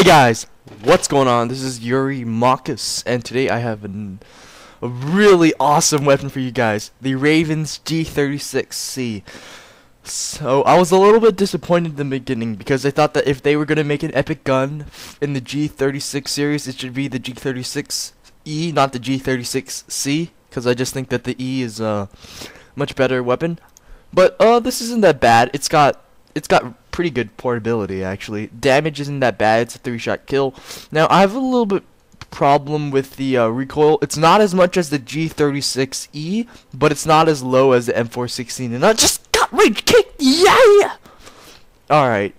Hey guys, what's going on? This is Eurymachus, and today I have a really awesome weapon for you guys, the Ravens G36C. So I was a little bit disappointed in the beginning because I thought that if they were going to make an epic gun in the G36 series, it should be the G36E, not the G36C, because I just think that the E is a much better weapon. But this isn't that bad. It's got pretty good portability, actually. Damage isn't that bad. It's a 3-shot kill. Now I have a little bit problem with the recoil. It's not as much as the G36E, but it's not as low as the M416. And I just got rage kicked. Yeah. All right.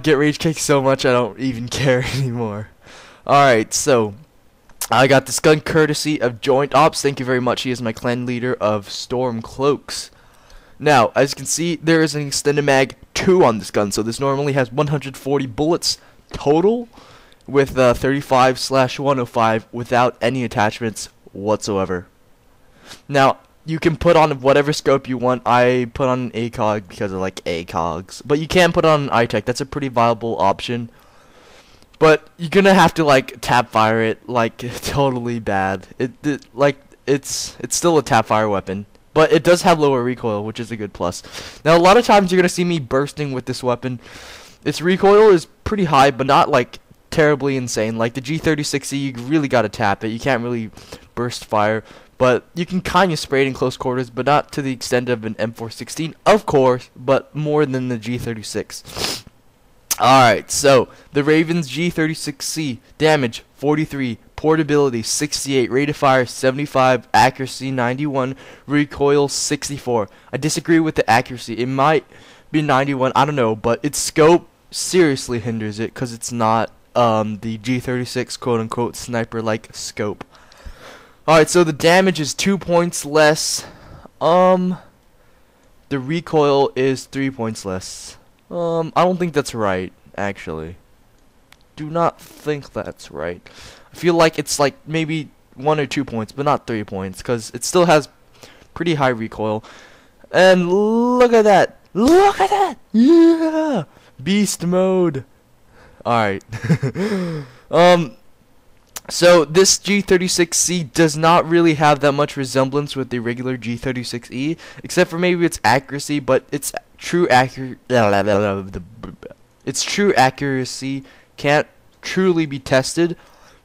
Get rage kicked so much I don't even care anymore. All right, so I got this gun courtesy of Joint Ops. Thank you very much. He is my clan leader of Storm Cloaks. Now, as you can see, there is an extended mag 2 on this gun, so this normally has 140 bullets total, with 35/105 without any attachments whatsoever. Now, you can put on whatever scope you want. I put on an ACOG because I like ACOGs, but you can put on an iTech. That's a pretty viable option. But you're gonna have to like tap fire it like totally bad. It's still a tap fire weapon. But it does have lower recoil, which is a good plus. Now, a lot of times you're going to see me bursting with this weapon. Its recoil is pretty high, but not, like, terribly insane. Like the G36C, you really got to tap it. You can't really burst fire. But you can kind of spray it in close quarters, but not to the extent of an M416, of course, but more than the G36. Alright, so the Ravens G36C, damage 43, portability 68, rate of fire 75, accuracy 91, recoil 64. I disagree with the accuracy. It might be 91, I don't know, but its scope seriously hinders it because it's not the G36 quote-unquote sniper-like scope. Alright, so the damage is 2 points less. The recoil is 3 points less. I don't think that's right, actually. Do not think that's right. I feel like it's like maybe 1 or 2 points, but not 3 points, because it still has pretty high recoil. And look at that! Look at that! Yeah! Beast mode! Alright. So this G36C does not really have that much resemblance with the regular G36E, except for maybe its accuracy, but its true accuracy can't truly be tested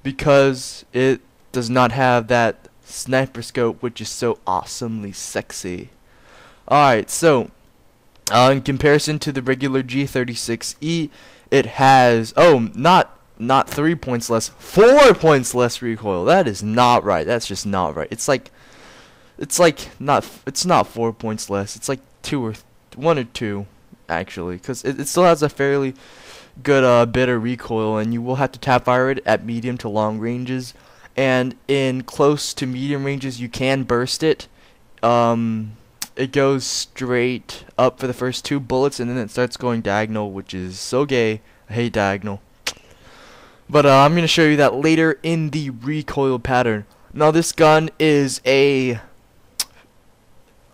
because it does not have that sniper scope, which is so awesomely sexy. Alright, so in comparison to the regular G36E, it has not 3 points less, 4 points less recoil. That is not right. That's just not right. It's not 4 points less. It's like 1 or 2 actually, because it still has a fairly good bit of recoil, and you will have to tap fire it at medium to long ranges, and in close to medium ranges you can burst it. It goes straight up for the first 2 bullets, and then it starts going diagonal, which is so gay. I hate diagonal. But I'm going to show you that later in the recoil pattern. Now this gun is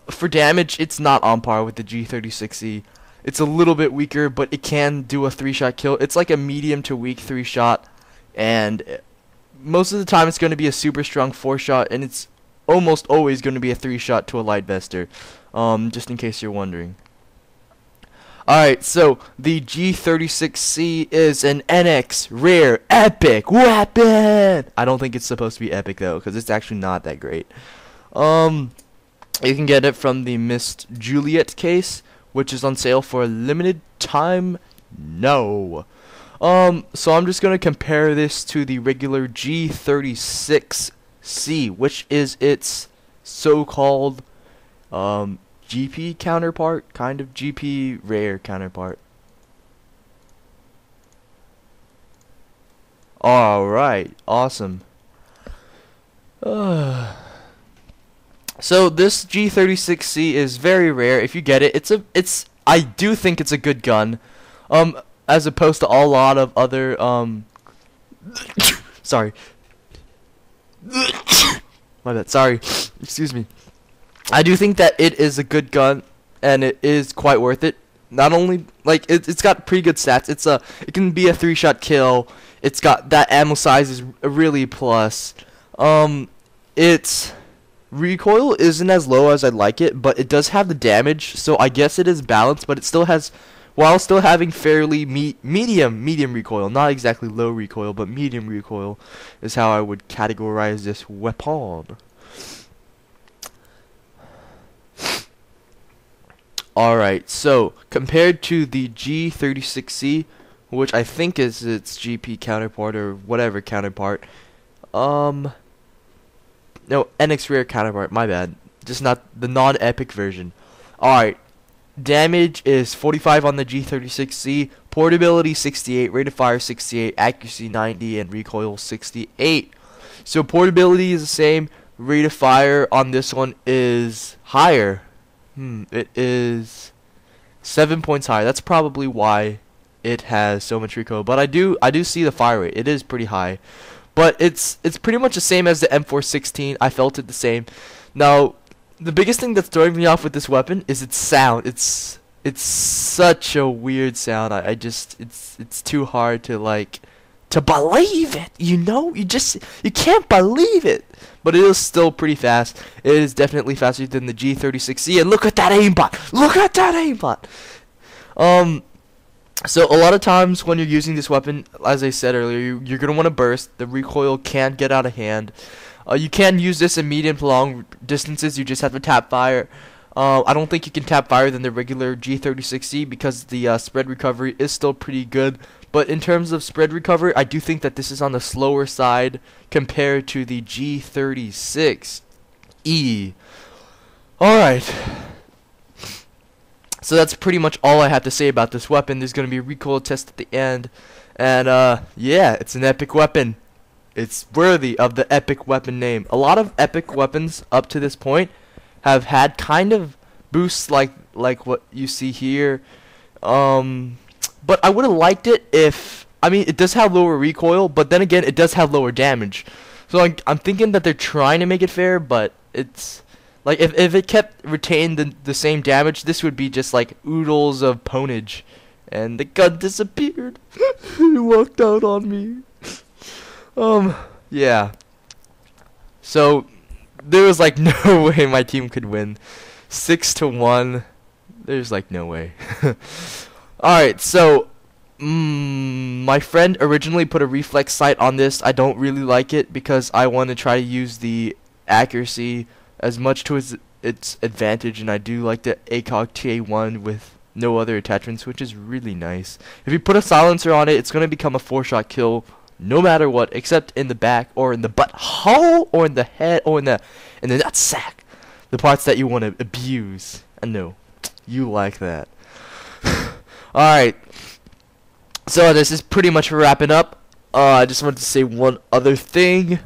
for damage, it's not on par with the G36E. It's a little bit weaker, but it can do a 3-shot kill. It's like a medium to weak 3-shot, and most of the time it's going to be a super strong 4-shot, and it's almost always going to be a 3-shot to a light vester, just in case you're wondering. Alright, so the G36C is an NX rare epic weapon. I don't think it's supposed to be epic though, because it's actually not that great. You can get it from the Miss Juliet case, which is on sale for a limited time now. So I'm just gonna compare this to the regular G36C, which is its so-called GP counterpart, kind of GP rare counterpart. Alright, awesome. So this G36C is very rare. If you get it, I do think it's a good gun. As opposed to a lot of other sorry. My bad, sorry. Excuse me. I do think that it is a good gun, and it is quite worth it. not only like it's got pretty good stats. It can be a 3-shot kill. It's got that ammo size is really plus. Its recoil isn't as low as I'd like it, but it does have the damage, so I guess it is balanced. But it still has, while still having fairly medium recoil, not exactly low recoil, but medium recoil is how I would categorize this weapon. Alright, so compared to the G36C, which I think is its GP counterpart or whatever counterpart, no, NX Rare counterpart, my bad, just not the non-epic version. Alright, damage is 45 on the G36C, portability 68, rate of fire 68, accuracy 90, and recoil 68. So portability is the same, rate of fire on this one is higher. It is 7 points higher. That's probably why it has so much recoil. But I do see the fire rate. It is pretty high. But it's pretty much the same as the M416. I felt it the same. Now, the biggest thing that's throwing me off with this weapon is its sound. It's such a weird sound. It's too hard to to believe it. You know, you can't believe it. But it is still pretty fast. It is definitely faster than the G36C. And look at that aimbot. Look at that aimbot. So a lot of times when you're using this weapon, as I said earlier, you're gonna want to burst. The recoil can get out of hand. You can use this in medium to long distances. You just have to tap fire. I don't think you can tap fire than the regular G36C because the spread recovery is still pretty good. But in terms of spread recovery, I do think that this is on the slower side compared to the G36E. Alright. So that's pretty much all I have to say about this weapon. There's going to be a recoil test at the end. And yeah, it's an epic weapon. It's worthy of the epic weapon name. A lot of epic weapons up to this point have had kind of boosts like what you see here. But I would have liked it if, I mean, it does have lower recoil, but then again, it does have lower damage. So I'm thinking that they're trying to make it fair, but it's like if it kept retained the same damage, this would be just like oodles of ponage, and the gun disappeared. He walked out on me. Yeah. So there was like no way my team could win. 6-1. There's like no way. Alright, so my friend originally put a reflex sight on this. I don't really like it because I want to try to use the accuracy as much to its advantage, and I do like the ACOG TA1 with no other attachments, which is really nice. If you put a silencer on it, it's going to become a 4-shot kill no matter what, except in the back or in the butthole or in the head or in the nutsack, the parts that you want to abuse. I know you like that. Alright, so this is pretty much wrapping up. I just wanted to say one other thing.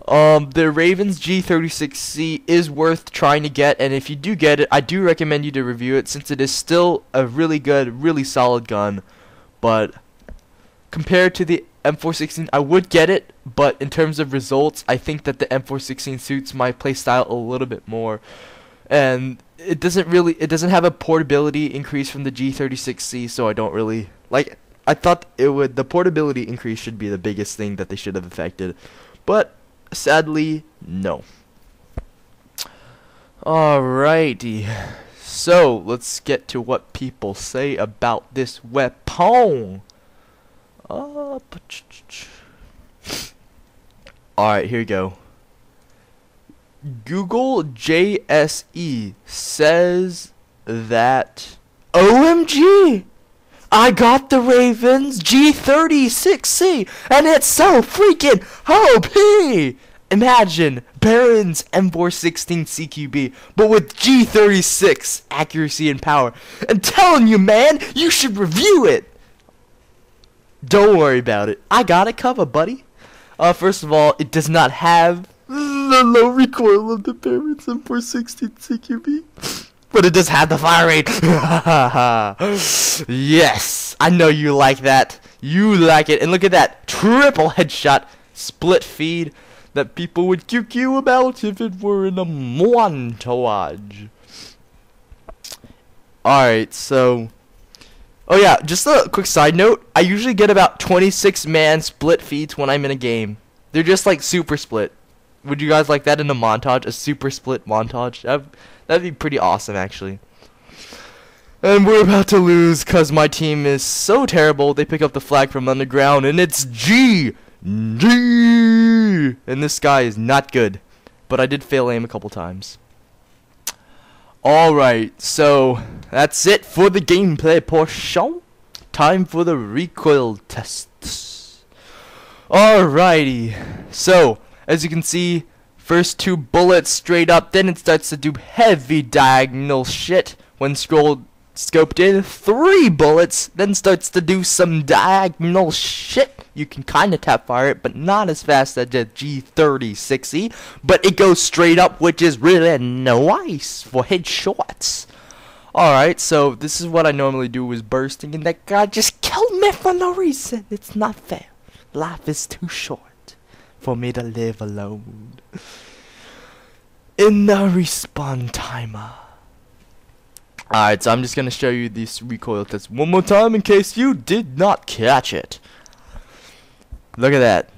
The Ravens G36C is worth trying to get, and if you do get it, I do recommend you to review it, since it is still a really good, really solid gun. But compared to the M416, I would get it, but in terms of results, I think that the M416 suits my playstyle a little bit more. And it doesn't have a portability increase from the G36C, so I don't really like. I thought the portability increase should be the biggest thing that they should have affected, but sadly, no. Alrighty, so let's get to what people say about this weapon. Alright, here we go. Google JSE says that OMG, I got the Ravens G36C and it's so freaking OP. Imagine Baron's M416 CQB, but with G36 accuracy and power. I'm telling you, man, you should review it. Don't worry about it. I got it covered, buddy. First of all, it does not have the low recoil of the Baron's M416 CQB, but it does have the fire rate. Yes, I know you like that. You like it. And look at that triple headshot split feed that people would QQ about if it were in a montage. Alright, so Oh yeah, just a quick side note. I usually get about 26-man split feeds when I'm in a game. They're just like super split. Would you guys like that in a montage? A super split montage? That'd be pretty awesome, actually. And we're about to lose because my team is so terrible. They pick up the flag from underground, and it's G. And this guy is not good. But I did fail aim a couple times. Alright, so that's it for the gameplay portion. Time for the recoil tests. Alrighty, so as you can see, first 2 bullets straight up, then it starts to do heavy diagonal shit. When scoped in, 3 bullets, then starts to do some diagonal shit. You can kinda tap fire it, but not as fast as the G36C, but it goes straight up, which is really nice for headshots. Alright, so this is what I normally do, is bursting, and that guy just killed me for no reason. It's not fair. Life is too short for me to live alone. In the respawn timer. Alright, so I'm just gonna show you this recoil test one more time in case you did not catch it. Look at that.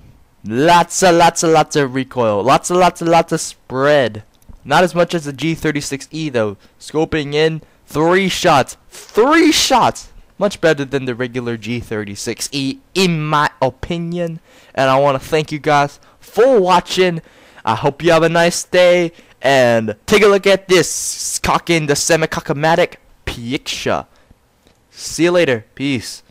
Lots of recoil. Lots of spread. Not as much as the G36E though. Scoping in, 3 shots. 3 shots! Much better than the regular G36E in my opinion. And I want to thank you guys for watching. I hope you have a nice day. And take a look at this cocking the semi-cockomatic picture. See you later. Peace.